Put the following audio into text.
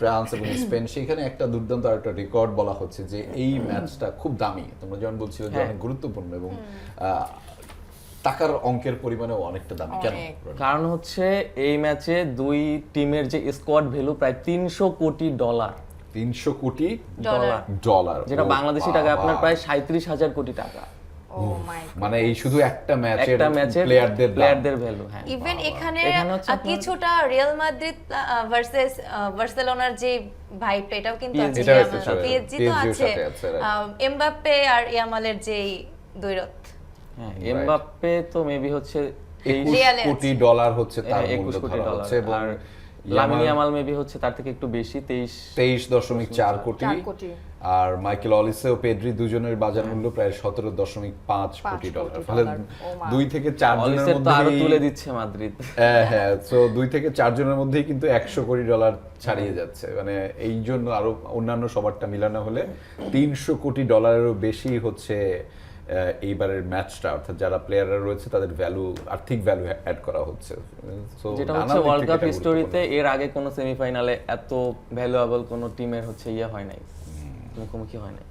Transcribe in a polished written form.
France এবং Spain, সেখানে একটা দুর্দান্ত একটা রেকর্ড বলা হচ্ছে যে এই ম্যাচটা খুব দামি। তোমরা যেমন বলছিলে যে অনেক গুরুত্বপূর্ণ এবং টাকার অঙ্কের পরিমাণেও অনেকটা দামি। কেন? কারণ হচ্ছে এই ম্যাচে দুই টিমের যে স্কোয়াড ভ্যালু প্রায় $300 কোটি। 300 কোটি ডলার, ডলার, যেটা বাংলাদেশি টাকা আপনার প্রায় 37,000 কোটি টাকা। মানে এই শুধু একটা একটা ম্যাচের প্লেয়ারদের ভ্যালু। হ্যাঁ, ইভেন এখানে কিছুটা রিয়াল মাদ্রিদ ভার্সেস বার্সেলোনার যে ভাইবটা, এটাও কিন্তু আছে। পিএসজি তো আছে, এমবাপ্পে আর ইয়ামালের যে দ্বৈরথ। হ্যাঁ, এমবাপ্পে তো মেবি হচ্ছে 21 কোটি ডলার হচ্ছে তার মূল্য ধরা হচ্ছে, এবং লামিন ইয়ামাল মেবি হচ্ছে তার থেকে একটু বেশি, 23.4 কোটি। আর মাইকেল অলিসে ও পেড্রি দুজনের বাজার মূল্য প্রায় 17.5 কোটি ডলার। ফলে 2 থেকে 4 জনের মধ্যে আরো তুলে দিচ্ছে মাদ্রিদ। হ্যাঁ, সো 2 থেকে 4 জনের মধ্যেই কিন্তু 100 কোটি ডলার ছাড়িয়ে যাচ্ছে। মানে এই জন্য আরো অন্যান্য সবারটা মিলানো হলে 300 কোটি ডলারেরও বেশি হচ্ছে এইবারের ম্যাচটা, অর্থাৎ যারা প্লেয়াররা রয়েছে তাদের ভ্যালু, আর্থিক ভ্যালু অ্যাড করা হচ্ছে। সো যেটা হচ্ছে ওয়ার্ল্ড কাপ হিস্টোরিতে এর আগে কোনো সেমিফাইনালে এত ভ্যালুয়েবল কোনো টিমের হচ্ছে হয় নাই, মুখোমুখি হয় নাই।